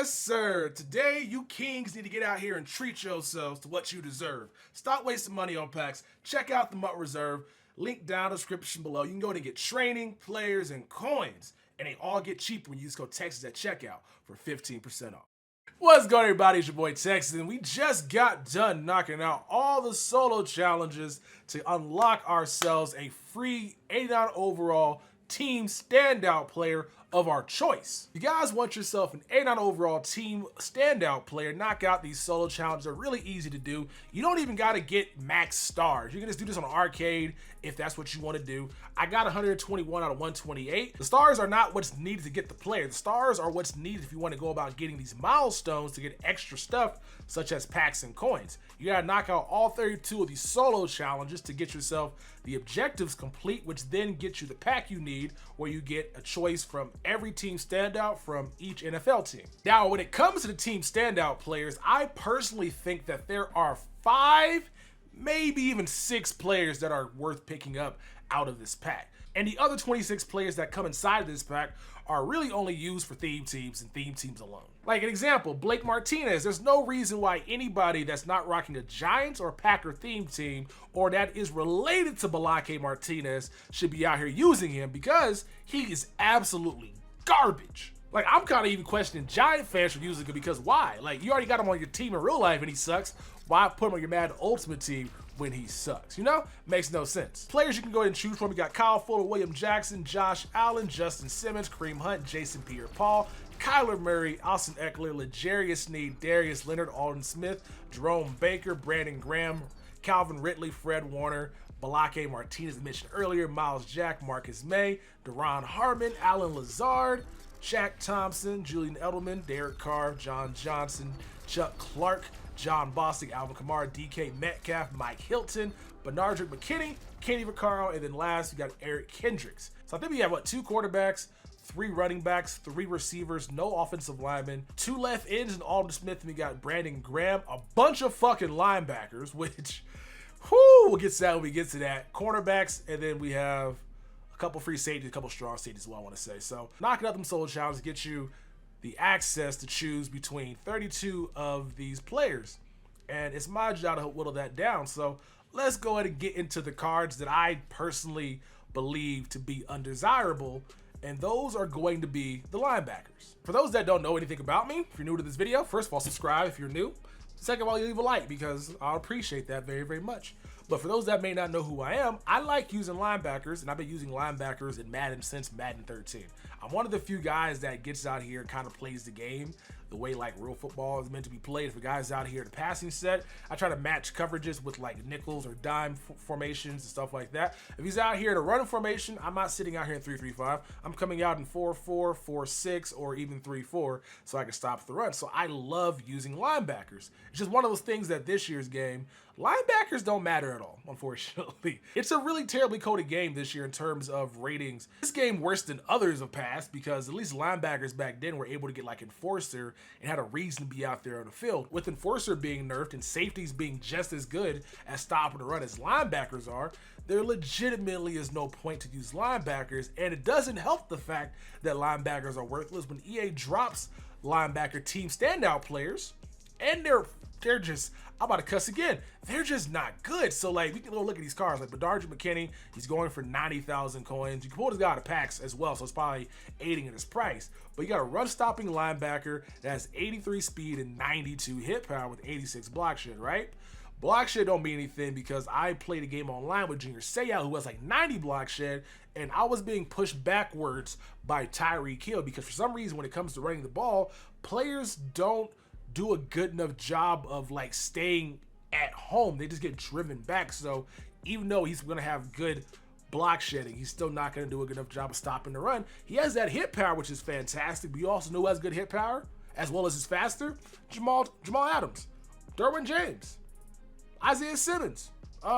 Yes, sir. Today, you kings need to get out here and treat yourselves to what you deserve. Stop wasting money on packs. Check out the MUT Reserve. Link down in the description below. You can go and get training, players, and coins. And they all get cheaper when you use code Texas at checkout for 15% off. What's going on, everybody? It's your boy Texas, and we just got done knocking out all the solo challenges to unlock ourselves a free 89 overall team standout player of our choice. If you guys want yourself an 89 overall team standout player, knock out these solo challenges. They're really easy to do. You don't even got to get max stars. You can just do this on arcade if that's what you want to do. I got 121 out of 128. The stars are not what's needed to get the player. The stars are what's needed if you want to go about getting these milestones to get extra stuff such as packs and coins. You got to knock out all 32 of these solo challenges to get yourself the objectives complete, which then gets you the pack you need, where you get a choice from every team standout from each NFL team. Now, when it comes to the team standout players, I personally think that there are 5, maybe even 6 players that are worth picking up out of this pack. And the other 26 players that come inside of this pack are really only used for theme teams and theme teams alone. Like an example, Blake Martinez. There's no reason why anybody that's not rocking a Giants or Packer theme team or that is related to Blake Martinez should be out here using him, because he is absolutely garbage. Like, I'm kind of even questioning Giant fans for using him, because why? Like, you already got him on your team in real life and he sucks. Why put him on your Madden Ultimate team when he sucks? You know? Makes no sense. Players you can go ahead and choose from. You got Kyle Fuller, William Jackson, Josh Allen, Justin Simmons, Kareem Hunt, Jason Pierre-Paul, Kyler Murray, Austin Eckler, L'Jarius Sneed, Darius Leonard, Alden Smith, Jerome Baker, Brandon Graham, Calvin Ridley, Fred Warner, Blake Martinez mentioned earlier, Miles Jack, Marcus May, Deron Harmon, Alan Lazard, Shaq Thompson, Julian Edelman, Derek Carr, John Johnson, Chuck Clark, John Bostic, Alvin Kamara, DK Metcalf, Mike Hilton, Benardrick McKinney, Kenny Vaccaro, and then last we got Eric Kendricks. So I think we have 2 quarterbacks, 3 running backs, 3 receivers, no offensive linemen, 2 left ends, and Alden Smith, and we got Brandon Graham, a bunch of fucking linebackers, which, whoo, we'll get to that when we get to that. Cornerbacks, and then we have a couple free safeties, a couple strong safeties is what I want to say. So knocking out them solo challenges gets you the access to choose between 32 of these players. And it's my job to help whittle that down. So let's go ahead and get into the cards that I personally believe to be undesirable. And those are going to be the linebackers. For those that don't know anything about me, if you're new to this video, first of all, subscribe if you're new. Second of all, you leave a like, because I'll appreciate that very, very much. But for those that may not know who I am, I like using linebackers, and I've been using linebackers in Madden since Madden 13. I'm one of the few guys that gets out here and kind of plays the game the way like real football is meant to be played. If a guy's out here in the passing set, I try to match coverages with like nickels or dime formations and stuff like that. If he's out here in a running formation, I'm not sitting out here in 3-3-5. I'm coming out in 4-4, 4-6, or even 3-4 so I can stop the run. So I love using linebackers. It's just one of those things that this year's game, linebackers don't matter at all, unfortunately. It's a really terribly coded game this year in terms of ratings. This game worse than others have passed, because at least linebackers back then were able to get like Enforcer and had a reason to be out there on the field. With Enforcer being nerfed and safeties being just as good at stopping the run as linebackers are, there legitimately is no point to use linebackers, and it doesn't help the fact that linebackers are worthless when EA drops linebacker team standout players, and they're just, I'm about to cuss again, they're just not good. So like, we can go look at these cards like Benardrick McKinney, he's going for 90,000 coins. You can pull this guy out of packs as well, so it's probably aiding in his price. But you got a run stopping linebacker that has 83 speed and 92 hit power with 86 block shed, right? Block shed don't mean anything, because I played a game online with Junior Seau who has like 90 block shed, and I was being pushed backwards by Tyreek Hill, because for some reason when it comes to running the ball, players don't do a good enough job of like staying at home. They just get driven back. So even though he's going to have good block shedding, he's still not going to do a good enough job of stopping the run. He has that hit power, which is fantastic, but you also know who has good hit power as well as is faster? Jamal Adams, Derwin James, Isaiah Simmons.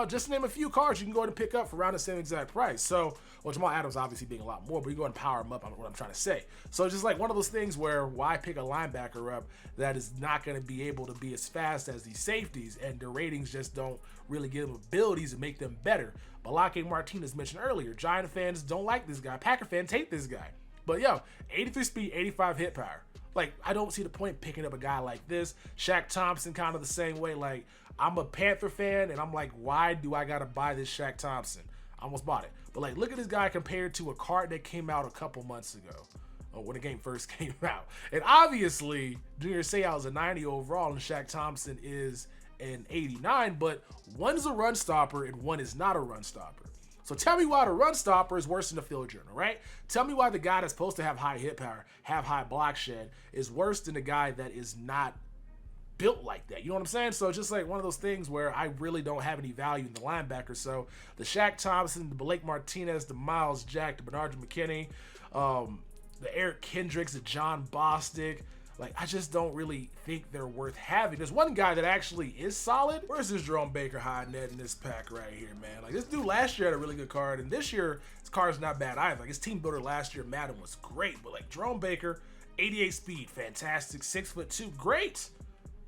Just to name a few cards you can go ahead and pick up for around the same exact price. So, well, Jamal Adams obviously being a lot more, but you go ahead and power him up on what I'm trying to say. So it's just like one of those things where why pick a linebacker up that is not going to be able to be as fast as these safeties, and their ratings just don't really give them abilities to make them better. Blake Martinez mentioned earlier, Giant fans don't like this guy. Packer fans hate this guy. But yo, 83 speed, 85 hit power. Like, I don't see the point picking up a guy like this. Shaq Thompson kind of the same way. Like, I'm a Panther fan, and I'm like, why do I got to buy this Shaq Thompson? I almost bought it. But, like, look at this guy compared to a card that came out a couple months ago when the game first came out. And obviously, Junior Seau is a 90 overall, and Shaq Thompson is an 89, but one's a run stopper and one is not a run stopper. So tell me why the run stopper is worse than the field journal, right? Tell me why the guy that's supposed to have high hit power, have high block shed, is worse than the guy that is not built like that. You know what I'm saying? So it's just like one of those things where I really don't have any value in the linebacker. So the Shaq Thompson, the Blake Martinez, the Miles Jack, the Bernard McKinney, the Eric Kendricks, the John Bostic, like, I just don't really think they're worth having. There's one guy that actually is solid. Where's this Jerome Baker hiding at in this pack right here, man? Like, this dude last year had a really good card, and this year, his card's not bad either. Like, his team builder last year, Madden, was great. But, like, Jerome Baker, 88 speed, fantastic. 6'2", great.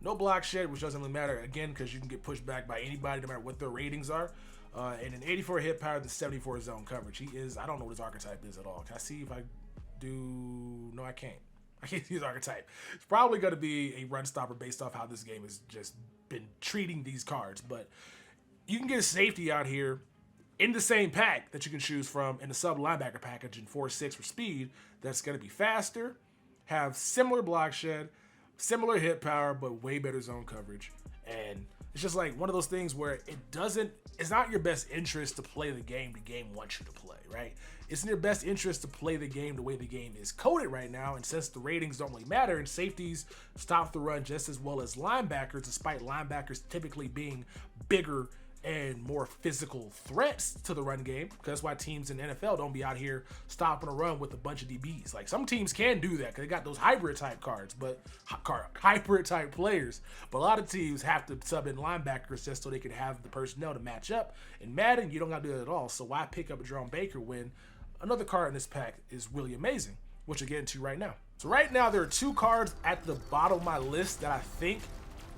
No block shed, which doesn't really matter, again, because you can get pushed back by anybody, no matter what their ratings are. And an 84 hit power and 74 zone coverage. He is, I don't know what his archetype is at all. Can I see if I do? No, I can't. I can't see his archetype. It's probably going to be a run stopper based off how this game has just been treating these cards. But you can get a safety out here in the same pack that you can choose from in the sub linebacker package in 4-6 for speed. That's going to be faster, have similar block shed, similar hit power, but way better zone coverage. And it's just like one of those things where it's not your best interest to play the game wants you to play, right? It's in your best interest to play the game the way the game is coded right now. And since the ratings don't really matter and safeties stop the run just as well as linebackers, despite linebackers typically being bigger and more physical threats to the run game, because that's why teams in the NFL don't be out here stopping a run with a bunch of DBs. Like, some teams can do that because they got those hybrid type cards, but hybrid type players. But a lot of teams have to sub in linebackers just so they can have the personnel to match up. In Madden, you don't got to do that at all. So why pick up a Jerome Baker when another card in this pack is really amazing, which I'll get into right now. So right now, there are two cards at the bottom of my list that I think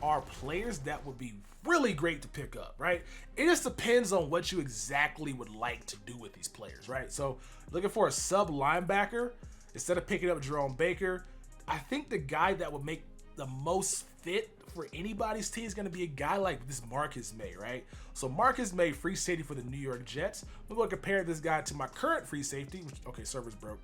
are players that would be really great to pick up, right? It just depends on what you exactly would like to do with these players, right? So looking for a sub linebacker, instead of picking up Jerome Baker, I think the guy that would make the most fit for anybody's team is going to be a guy like this Marcus May, right? So Marcus May, free safety for the New York Jets. We're going to compare this guy to my current free safety, which, okay, server's broke.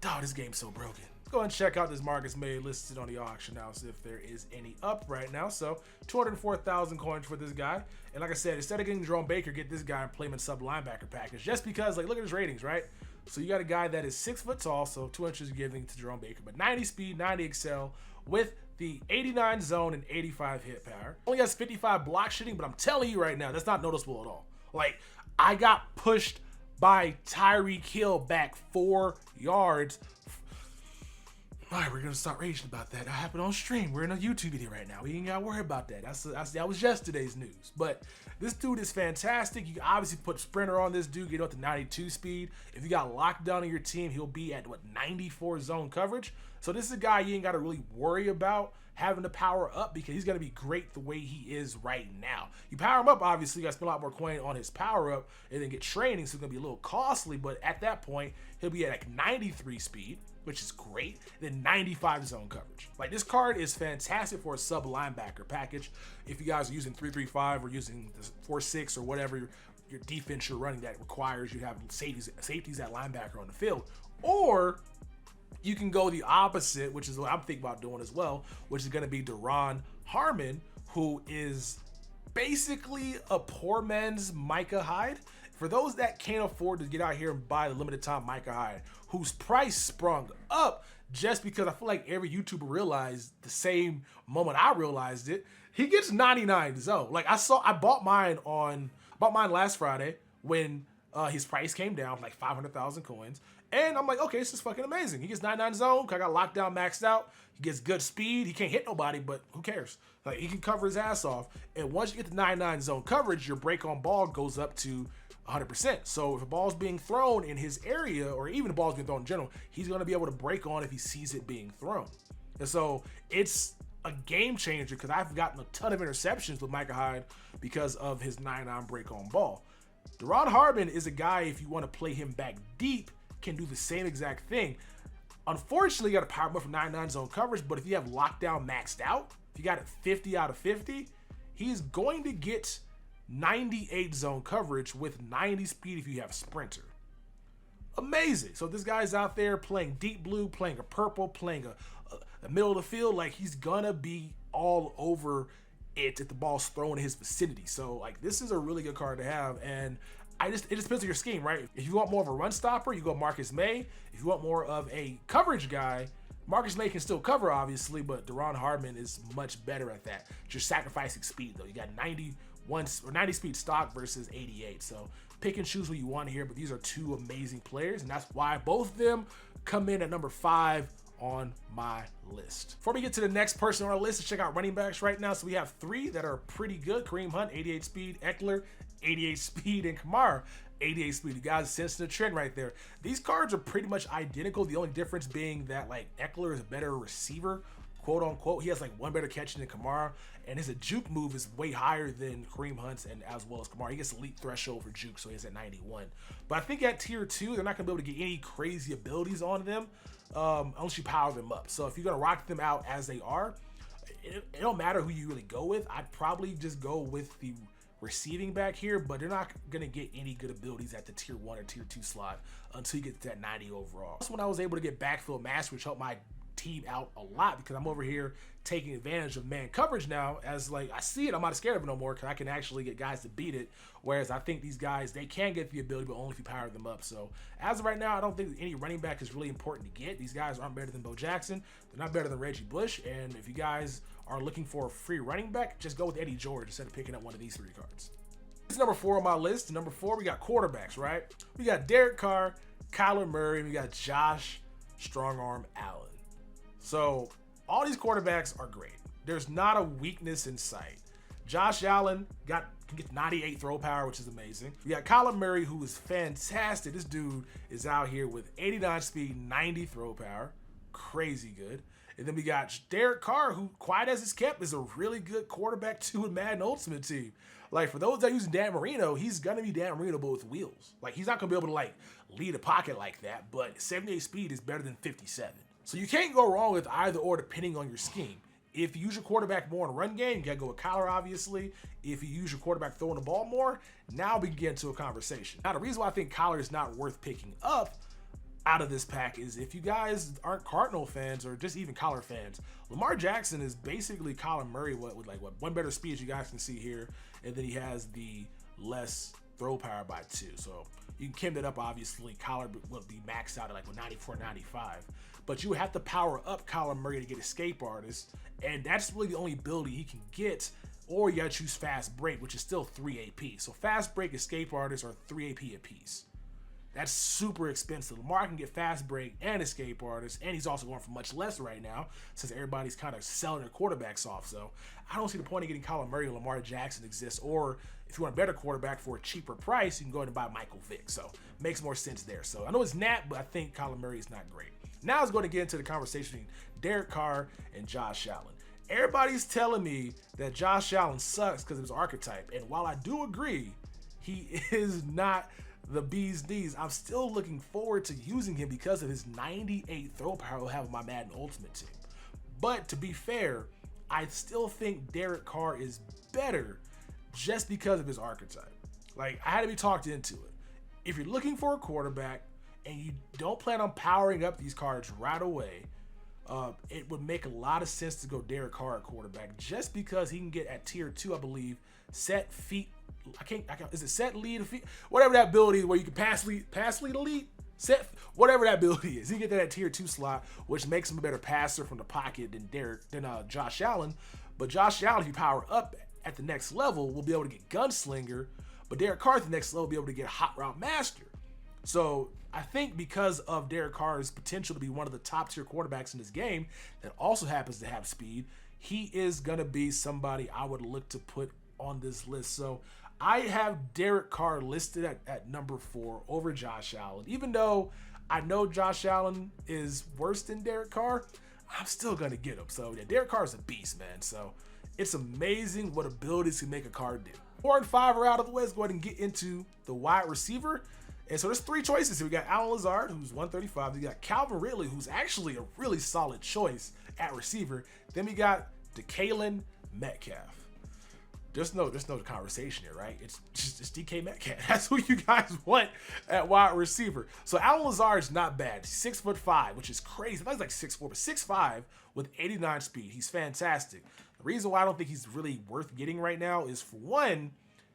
Oh, this game's so broken. Go ahead and check out this Marcus May listed on the auction house if there is any up right now. So 204,000 coins for this guy. And like I said, instead of getting Jerome Baker, get this guy and play him in sub linebacker package. Just because, like, look at his ratings, right? So you got a guy that is 6 foot tall, so 2 inches giving to Jerome Baker, but 90 speed, 90 excel with the 89 zone and 85 hit power. Only has 55 block shitting, but I'm telling you right now, that's not noticeable at all. Like, I got pushed by Tyreek Hill back 4 yards. All right, we're gonna start raging about that. That happened on stream. We're in a YouTube video right now. We ain't gotta worry about that. That was yesterday's news. But this dude is fantastic. You can obviously put sprinter on this dude, get up to 92 speed. If you got lockdown on your team, he'll be at 94 zone coverage. So this is a guy you ain't gotta really worry about having to power up because he's gonna be great the way he is right now. You power him up, obviously, you gotta spend a lot more coin on his power up and then get training, so it's gonna be a little costly, but at that point, he'll be at like 93 speed, which is great, then 95 zone coverage. Like, this card is fantastic for a sub linebacker package. If you guys are using 3-3-5 or using the 4-6 or whatever your defense you're running that requires you to have safeties at linebacker on the field. Or you can go the opposite, which is what I'm thinking about doing as well, which is going to be Deron Harmon, who is basically a poor man's Micah Hyde. For those that can't afford to get out here and buy the limited time Micah Hyde, whose price sprung up just because I feel like every YouTuber realized the same moment I realized it, he gets 99 zone. Like, I bought mine last Friday when his price came down like 500,000 coins. And I'm like, okay, this is fucking amazing. He gets 99 zone, I got lockdown maxed out. He gets good speed. He can't hit nobody, but who cares? Like, he can cover his ass off. And once you get the 99 zone coverage, your break on ball goes up to 100%. So if a ball's being thrown in his area, or even a ball's being thrown in general, he's going to be able to break on if he sees it being thrown. And so it's a game changer because I've gotten a ton of interceptions with Micah Hyde because of his 99 break on ball. Deron Harmon is a guy, if you want to play him back deep, can do the same exact thing. Unfortunately, you got a power move from 99 zone coverage, but if you have lockdown maxed out, if you got it 50 out of 50, he's going to get 98 zone coverage with 90 speed if you have a sprinter. Amazing. So this guy's out there playing deep blue, playing a purple, playing the middle of the field. Like, he's gonna be all over it if the ball's thrown in his vicinity. So like, this is a really good card to have. And it just depends on your scheme, right? If you want more of a run stopper, you go Marcus May. If you want more of a coverage guy, Marcus May can still cover, obviously, but Deron Hardman is much better at that. Just sacrificing speed, though. You got 91 or 90 speed stock versus 88. So pick and choose what you want here, but these are two amazing players, and that's why both of them come in at number 5 on my list. Before we get to the next person on our list, let's check out running backs right now. So we have 3 that are pretty good. Kareem Hunt, 88 speed. Eckler, 88 speed. And Kamara, 88 speed. You guys sensing the trend right there. These cards are pretty much identical. The only difference being that, like, Eckler is a better receiver, quote unquote. He has like 1 better catch than Kamara, and his juke move is way higher than Kareem Hunt's, and as well as Kamara. He gets elite threshold for juke, so he's at 91. But I think at tier 2, they're not gonna be able to get any crazy abilities on them unless you power them up. So if you're gonna rock them out as they are, it don't matter who you really go with. I'd probably just go with the receiving back here, but they're not gonna get any good abilities at the tier 1 or tier 2 slot until you get to that 90 overall. That's when I was able to get backfield master, which helped my team out a lot, because I'm over here taking advantage of man coverage now. As like, I see it, I'm not scared of it no more, because I can actually get guys to beat it. Whereas I think these guys, they can get the ability, but only if you power them up. So as of right now, I don't think any running back is really important to get. These guys aren't better than Bo Jackson. They're not better than Reggie Bush. And if you guys are looking for a free running back, just go with Eddie George instead of picking up one of these 3 cards. This is number 4 on my list. Number 4, we got quarterbacks, right? We got Derek Carr, Kyler Murray, and we got Josh Strongarm Allen. So all these quarterbacks are great. There's not a weakness in sight. Josh Allen can get 98 throw power, which is amazing. We got Kyler Murray, who is fantastic. This dude is out here with 89 speed, 90 throw power. Crazy good. And then we got Derek Carr, who, quiet as it's kept, is a really good quarterback too in Madden Ultimate Team. Like, for those that are using Dan Marino, he's gonna be Dan Marino, but with wheels. Like, he's not gonna be able to like lead a pocket like that, but 78 speed is better than 57. So you can't go wrong with either or depending on your scheme. If you use your quarterback more in a run game, you gotta go with Kyler, obviously. If you use your quarterback throwing the ball more, now we can get into a conversation. Now, the reason why I think Kyler is not worth picking up out of this pack is, if you guys aren't Cardinal fans or just even Kyler fans, Lamar Jackson is basically Kyler Murray with 1 better speed, as you guys can see here, and then he has the less throw power by 2. So you can kim that up, obviously. Kyler will be maxed out at like 94, 95. But you would have to power up Kyler Murray to get Escape Artist, and that's really the only ability he can get. Or you gotta choose Fast Break, which is still 3 AP. So Fast Break, Escape Artist are 3 AP apiece. That's super expensive. Lamar can get Fast Break and Escape Artist, and he's also going for much less right now, since everybody's kind of selling their quarterbacks off. So I don't see the point of getting Kyler Murray. Lamar Jackson exists. Or if you want a better quarterback for a cheaper price, you can go ahead and buy Michael Vick. So makes more sense there. So I know it's Nat, but I think Kyler Murray is not great. Now let's go to get into the conversation between Derek Carr and Josh Allen. Everybody's telling me that Josh Allen sucks because of his archetype. And while I do agree, he is not the bee's knees, I'm still looking forward to using him because of his 98 throw power he'll have on my Madden Ultimate Team. But to be fair, I still think Derek Carr is better just because of his archetype. Like, I had to be talked into it. If you're looking for a quarterback and you don't plan on powering up these cards right away, it would make a lot of sense to go Derek Carr at quarterback, just because he can get at tier 2, I believe, set feet. I can't, is it set lead feet? Whatever that ability is where you can pass lead elite, set, whatever that ability is. He can get that at tier 2 slot, which makes him a better passer from the pocket than Josh Allen. But Josh Allen, if you power up at the next level, will be able to get Gunslinger, but Derek Carr at the next level will be able to get Hot Route Master. So I think because of Derek Carr's potential to be one of the top tier quarterbacks in this game that also happens to have speed, he is going to be somebody I would look to put on this list. So I have Derek Carr listed at number 4 over Josh Allen. Even though I know Josh Allen is worse than Derek Carr, I'm still going to get him. So yeah, Derek Carr is a beast, man. So it's amazing what abilities can make a card do. 4 and 5 are out of the way. Let's go ahead and get into the wide receiver. And so there's 3 choices here. We got Alan Lazard, who's 135. We got Calvin Ridley, who's actually a really solid choice at receiver. Then we got DK Metcalf. There's no conversation here, right? It's DK Metcalf. That's who you guys want at wide receiver. So Alan Lazard's not bad. He's 6'5", which is crazy. I thought he's like 6'4", but 6'5" with 89 speed. He's fantastic. The reason why I don't think he's really worth getting right now is, for one,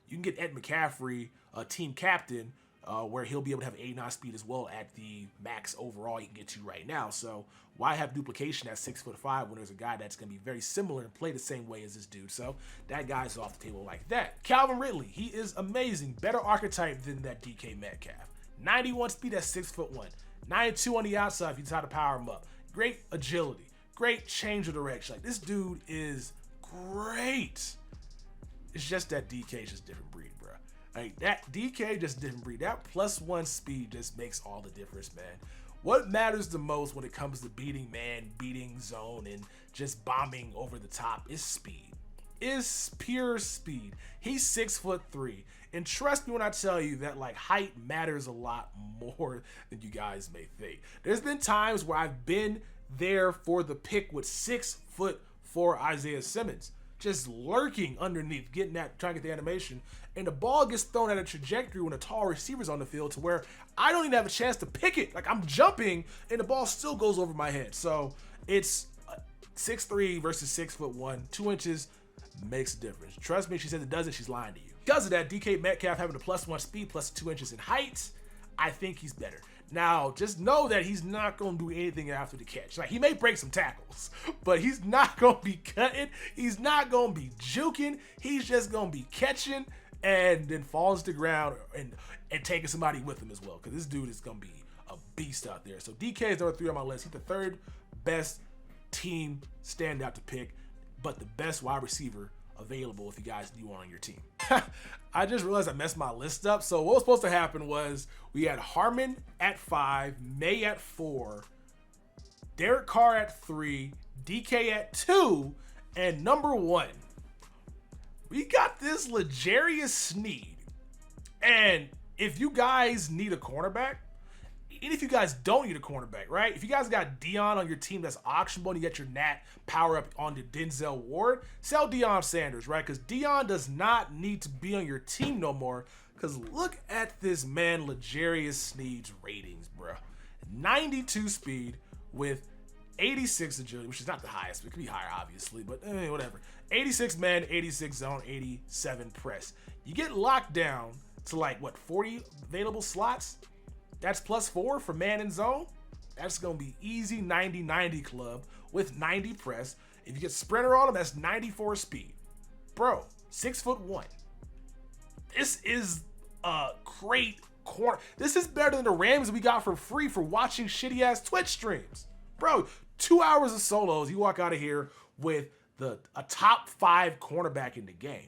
you can get Ed McCaffrey, a team captain, where he'll be able to have 89 speed as well at the max overall he can get to right now. So why have duplication at 6'5" when there's a guy that's going to be very similar and play the same way as this dude? So that guy's off the table like that. Calvin Ridley, he is amazing. Better archetype than that DK Metcalf. 91 speed at 6'1". 92 on the outside if you try to power him up. Great agility. Great change of direction. Like, this dude is great. It's just that DK is just a different breed, bro. Like, that DK just different breed. That +1 speed just makes all the difference, man. What matters the most when it comes to beating man, beating zone, and just bombing over the top is speed. Is pure speed. He's 6'3", and trust me when I tell you that, like, height matters a lot more than you guys may think. There's been times where I've been there for the pick with 6'4" Isaiah Simmons, just lurking underneath, getting that, trying to get the animation, and the ball gets thrown at a trajectory when a tall receiver's on the field to where I don't even have a chance to pick it. Like, I'm jumping, and the ball still goes over my head. So it's 6'3" versus 6'1", 2 inches makes a difference. Trust me, she says it doesn't, she's lying to you. Because of that, DK Metcalf having a +1 speed, +2 inches in height, I think he's better. Now, just know that he's not going to do anything after the catch. Like, he may break some tackles, but he's not going to be cutting. He's not going to be juking. He's just going to be catching and then falls to the ground and taking somebody with him as well, because this dude is going to be a beast out there. So DK is number 3 on my list. He's the 3rd best team standout to pick, but the best wide receiver available if you guys do one on your team. I just realized I messed my list up. So what was supposed to happen was we had Harmon at 5, May at 4, Derek Carr at 3, DK at 2, and number 1, we got this L'Jarius Sneed. And if you guys need a cornerback, and if you guys don't need a cornerback, right? If you guys got Dion on your team that's auctionable and you got your Nat power up on the Denzel Ward, sell Deion Sanders, right? Because Dion does not need to be on your team no more. Because look at this man L'Jarius Sneed's ratings, bro. 92 speed with 86 agility, which is not the highest, but it could be higher, obviously, but whatever. 86 man, 86 zone, 87 press. You get locked down to, like, what, 40 available slots? That's +4 for man and zone. That's going to be easy 90-90 club with 90 press. If you get sprinter on him, that's 94 speed. Bro, 6'1". This is a great corner. This is better than the Rams we got for free for watching shitty ass Twitch streams. Bro, 2 hours of solos, you walk out of here with a top 5 cornerback in the game.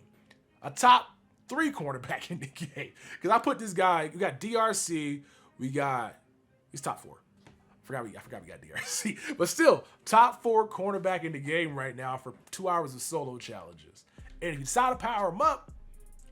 A top 3 cornerback in the game. Because I put this guy, we got DRC, he's top 4. I forgot we got DRC. But still, top 4 cornerback in the game right now for 2 hours of solo challenges. And if you decide to power him up,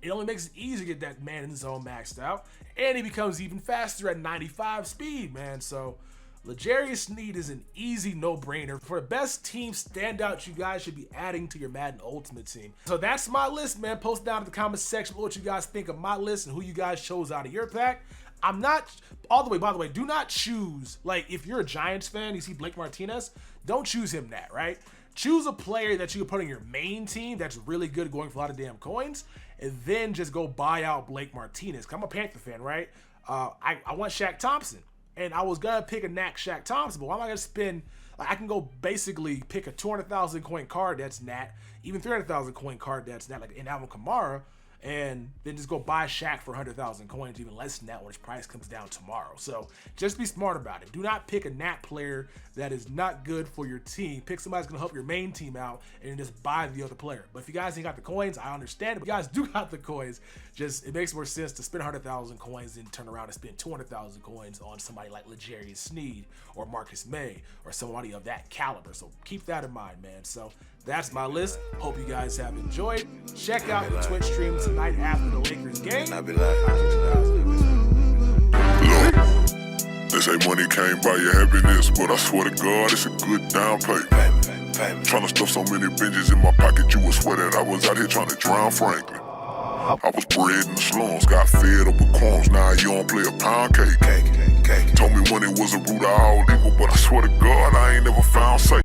it only makes it easier to get that man in the zone maxed out. And he becomes even faster at 95 speed, man. So L'Jarius Sneed is an easy no-brainer. For the best team standout you guys should be adding to your Madden Ultimate team. So that's my list, man. Post down in the comment section what you guys think of my list and who you guys chose out of your pack. I'm not, by the way, do not choose, like, if you're a Giants fan, you see Blake Martinez, don't choose him that, right? Choose a player that you can put on your main team that's really good at going for a lot of damn coins, and then just go buy out Blake Martinez. 'Cause I'm a Panther fan, right? I want Shaq Thompson, and I was going to pick a Nat Shaq Thompson, but why am I going to spend, like, I can go basically pick a 200,000 coin card that's Nat, even 300,000 coin card that's Nat, like an Alvin Kamara, and then just go buy Shaq for 100,000 coins, even less than that when his price comes down tomorrow. So just be smart about it. Do not pick a Nat player that is not good for your team. Pick somebody that's going to help your main team out and just buy the other player. But if you guys ain't got the coins, I understand it. But if you guys do got the coins, just it makes more sense to spend 100,000 coins than turn around and spend 200,000 coins on somebody like L'Jarius Sneed or Marcus May or somebody of that caliber. So keep that in mind, man. So that's my list. Hope you guys have enjoyed. Check out the Twitch stream tonight after the Lakers game. I'll catch you guys next week. They say money can't buy you happiness, but I swear to God, it's a good down payment. Tryna stuff so many binges in my pocket, you would swear that I was out here trying to drown Franklin. I was bred in the slums, got fed up with crumbs, now you don't play a pound cake. Told me money was a root of all evil, but I swear to God, I ain't never found safe.